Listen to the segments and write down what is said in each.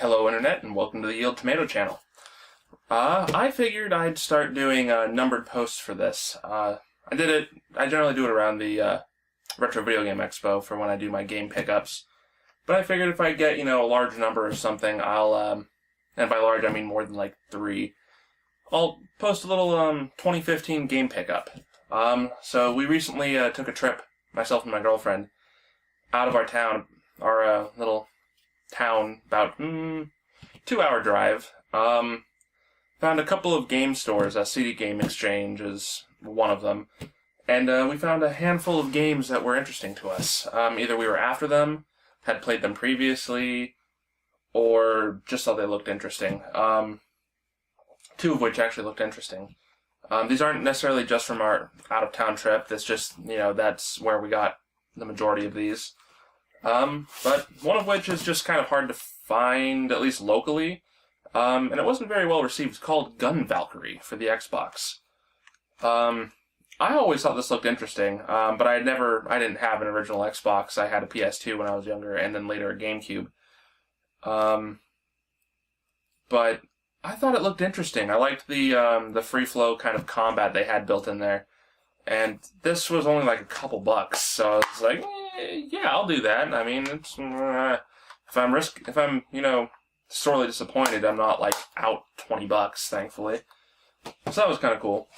Hello Internet, and welcome to the YieldTomato channel. I figured I'd start doing numbered posts for this. I generally do it around the Retro Video Game Expo for when I do my game pickups. But I figured if I get, a large number or something, I'll, and by large I mean more than like 3, I'll post a little 2015 game pickup. So we recently took a trip, myself and my girlfriend, out of our town, our little town, about 2-hour drive. Found a couple of game stores. CD Game Exchange is one of them, and we found a handful of games that were interesting to us. Either we were after them, had played them previously, or just thought they looked interesting. 2 of which actually looked interesting. These aren't necessarily just from our out-of-town trip. That's just, that's where we got the majority of these. But one of which is just kind of hard to find, at least locally, and it wasn't very well received. It's called Gun Valkyrie for the Xbox. I always thought this looked interesting, but I didn't have an original Xbox. I had a PS2 when I was younger, and then later a GameCube. But I thought it looked interesting. I liked the free flow kind of combat they had built in there, and this was only like a couple bucks, so I was like, yeah, I'll do that. I mean, it's if I'm sorely disappointed, I'm not like out $20, thankfully. So that was kind of cool.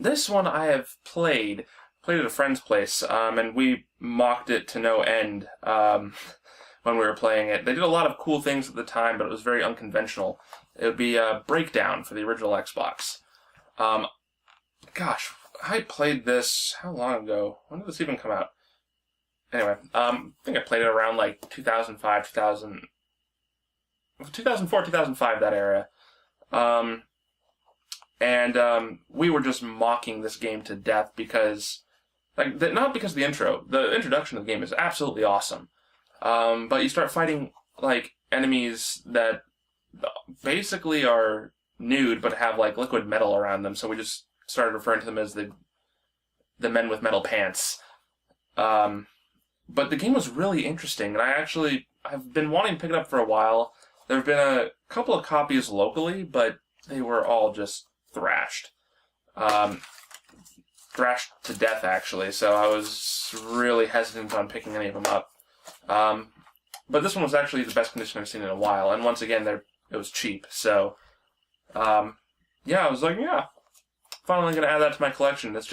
This one I have played at a friend's place, and we mocked it to no end when we were playing it. They did a lot of cool things at the time, but it was very unconventional. It would be a Breakdown for the original Xbox. Gosh, I played this, how long ago? When did this even come out? Anyway, I think I played it around like 2004, 2005, that era. We were just mocking this game to death because, not because of the intro. The introduction of the game is absolutely awesome. But you start fighting, enemies that basically are nude but have, liquid metal around them, so we just started referring to them as the men with metal pants. But the game was really interesting, and I've been wanting to pick it up for a while. There have been a couple of copies locally, but they were all just thrashed. Thrashed to death, actually, so I was really hesitant on picking any of them up. But this one was actually the best condition I've seen in a while, and once again, it was cheap, so I was like, yeah, finally going to add that to my collection. It's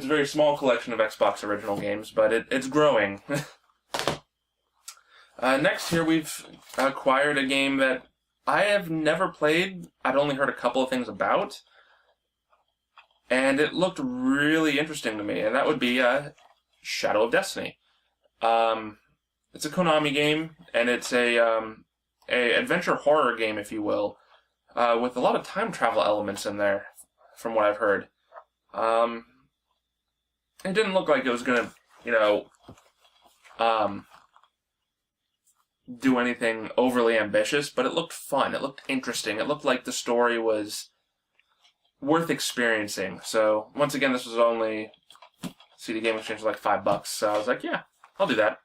a very small collection of Xbox original games, but it's growing. Next here, we've acquired a game that I have never played. I'd only heard a couple of things about, and it looked really interesting to me, and that would be Shadow of Destiny. It's a Konami game, and it's a adventure horror game, if you will, with a lot of time travel elements in there, from what I've heard. It didn't look like it was gonna, do anything overly ambitious, but it looked fun. It looked interesting. It looked like the story was worth experiencing. So, once again, this was only CD Game Exchange was like $5, so I was like, yeah, I'll do that.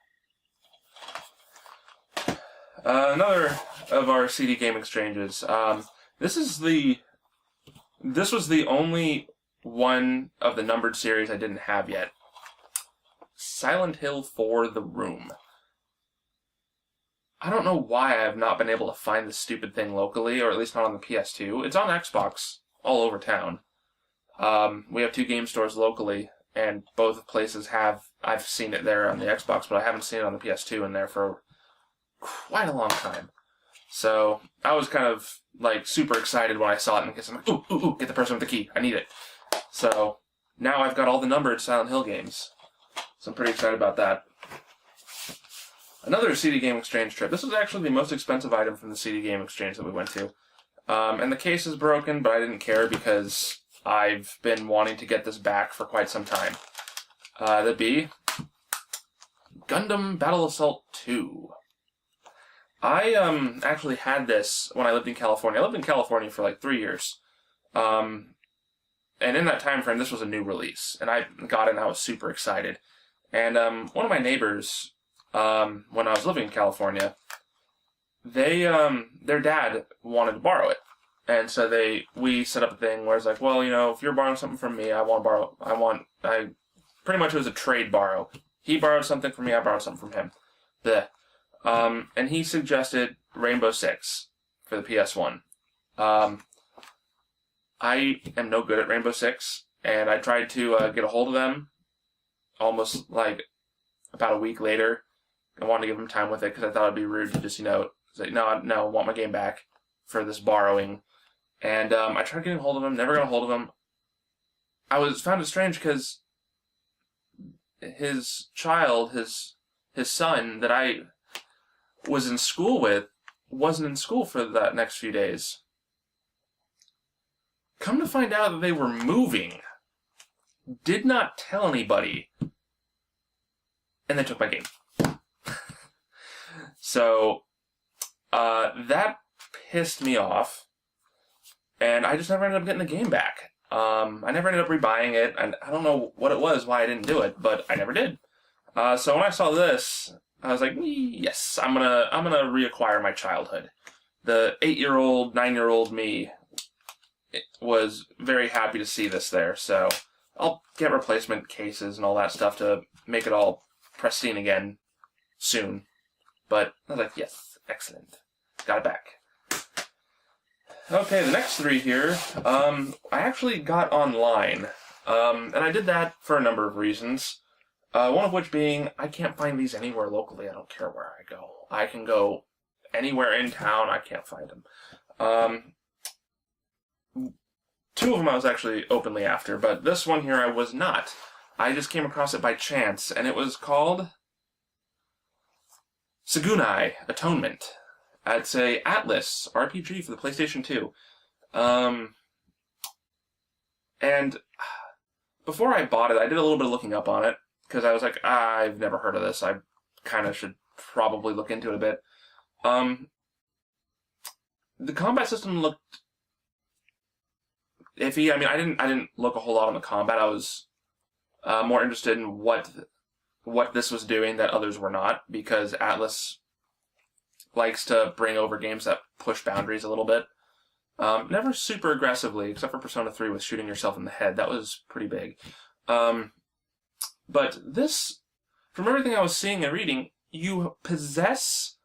Another of our CD Game Exchanges. This was the only one of the numbered series I didn't have yet. Silent Hill 4: The Room. I don't know why I have not been able to find this stupid thing locally, or at least not on the PS2. It's on Xbox all over town. We have 2 game stores locally, and both places I've seen it there on the Xbox, but I haven't seen it on the PS2 in there for quite a long time. So I was kind of super excited when I saw it, because I'm like, ooh, get the person with the key. I need it. So now I've got all the numbered Silent Hill games. So I'm pretty excited about that. Another CD Game Exchange trip. This was actually the most expensive item from the CD Game Exchange that we went to. And the case is broken, but I didn't care because I've been wanting to get this back for quite some time. That'd be Gundam Battle Assault 2. I actually had this when I lived in California. I lived in California for 3 years. And in that time frame, this was a new release. And I got it and I was super excited. And one of my neighbors, when I was living in California, their dad wanted to borrow it. And so we set up a thing where it's like, well, if you're borrowing something from me, pretty much it was a trade borrow. He borrowed something from me, I borrowed something from him. And he suggested Rainbow Six for the PS1. I am no good at Rainbow Six, and I tried to get a hold of them almost like about a week later. I wanted to give them time with it because I thought it'd be rude to just, say, no, I want my game back for this borrowing. And I tried getting a hold of him, never got a hold of him. Found it strange because his child, his son that I was in school with, wasn't in school for that next few days. Come to find out that they were moving. Did not tell anybody. And they took my game. So, that pissed me off. And I just never ended up getting the game back. I never ended up rebuying it, and I don't know what it was, why I didn't do it, but I never did. So when I saw this, I was like, yes, I'm gonna reacquire my childhood. The 8-year-old, 9-year-old me was very happy to see this there, so I'll get replacement cases and all that stuff to make it all pristine again soon. But I was like, yes, excellent. Got it back. Okay, the next three here, I actually got online, and I did that for a number of reasons. One of which being, I can't find these anywhere locally. I don't care where I go. I can go anywhere in town. I can't find them. Two of them I was actually openly after, but this one here I was not. I just came across it by chance, and it was called Sugunai Atonement. It's a Atlas RPG for the PlayStation 2. And before I bought it, I did a little bit of looking up on it, because I was like, I've never heard of this. I kind of should probably look into it a bit. The combat system looked iffy. I mean, I didn't look a whole lot on the combat. I was more interested in what this was doing that others were not, because Atlas likes to bring over games that push boundaries a little bit. Never super aggressively, except for Persona 3 with shooting yourself in the head. That was pretty big. But this, from everything I was seeing and reading, you possess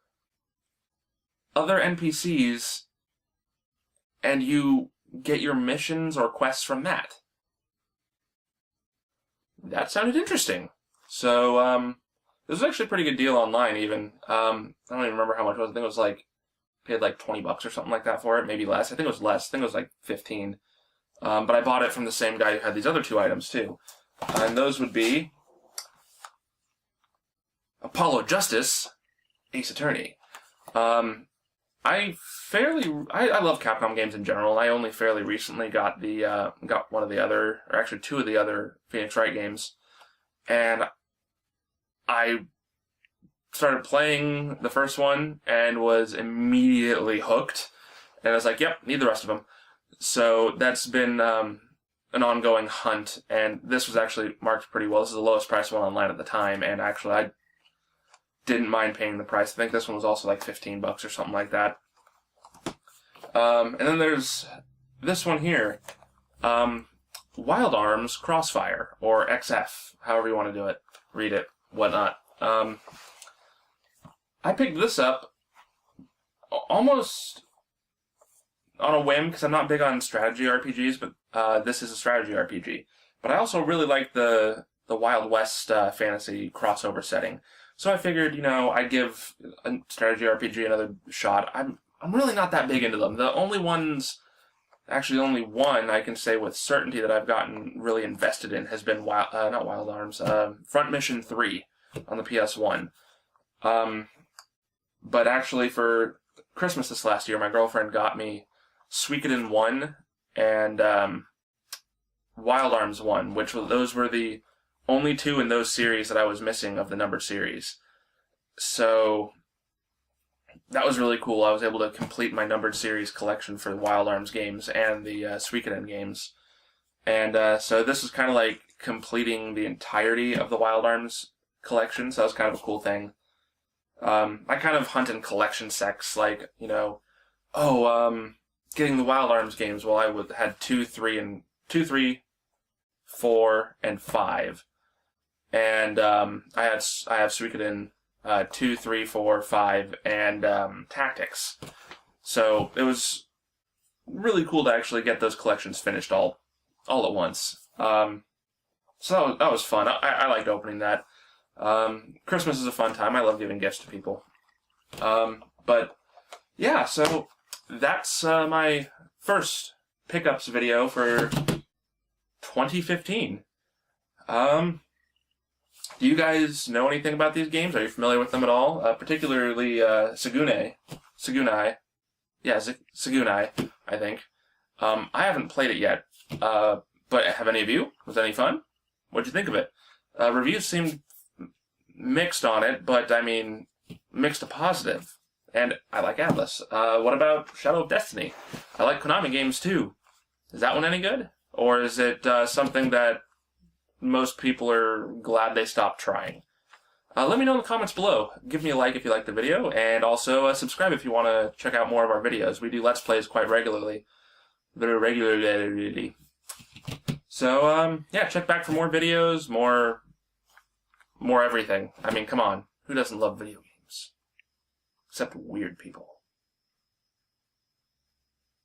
other NPCs and you get your missions or quests from that. That sounded interesting. So, this was actually a pretty good deal online, even. I don't even remember how much it was. I think it was paid like $20 or something like that for it, maybe less. I think it was less. I think it was like 15. But I bought it from the same guy who had these other two items, too. And those would be Apollo Justice, Ace Attorney. I love Capcom games in general. I only fairly recently got one of the other, or actually two of the other Phoenix Wright games. And I started playing the first one and was immediately hooked. And I was like, yep, need the rest of them. So that's been an ongoing hunt. And this was actually marked pretty well. This is the lowest priced one online at the time. And actually, I didn't mind paying the price. I think this one was also like $15 or something like that. And then there's this one here. Wild Arms Crossfire, or XF, however you want to do it. Read it, whatnot. I picked this up almost on a whim, because I'm not big on strategy RPGs, but this is a strategy RPG. But I also really like the Wild West fantasy crossover setting. So I figured, I'd give a strategy RPG another shot. I'm really not that big into them. The only ones, actually only one I can say with certainty that I've gotten really invested in has been not Wild Arms, Front Mission 3 on the PS1. But actually for Christmas this last year, my girlfriend got me Suikoden 1 and Wild Arms 1, those were the only two in those series that I was missing of the numbered series. So that was really cool. I was able to complete my numbered series collection for the Wild Arms games and the Suikoden games. And so this was kind of like completing the entirety of the Wild Arms collection, so that was kind of a cool thing. I kind of hunt in collection sects, like, you know, getting the Wild Arms games. Well, had 2, 3, 4, and 5, and I have Suikoden 2, 3, 4, 5, and Tactics. So it was really cool to actually get those collections finished all at once. So that was fun. I liked opening that. Christmas is a fun time. I love giving gifts to people. But yeah, so that's my first pickups video for 2015. Do you guys know anything about these games? Are you familiar with them at all? Particularly Sugunai. Yeah, Sugunai, I think. I haven't played it yet, but have any of you? Was it any fun? What'd you think of it? Reviews seemed mixed on it, but I mean, mixed to positive. And I like Atlas. What about Shadow of Destiny? I like Konami games too. Is that one any good? Or is it something that most people are glad they stopped trying? Let me know in the comments below. Give me a like if you liked the video, and also subscribe if you want to check out more of our videos. We do Let's Plays quite regularly. Very regularly. So, yeah, check back for more videos, more everything. I mean, come on. Who doesn't love video games? Except weird people.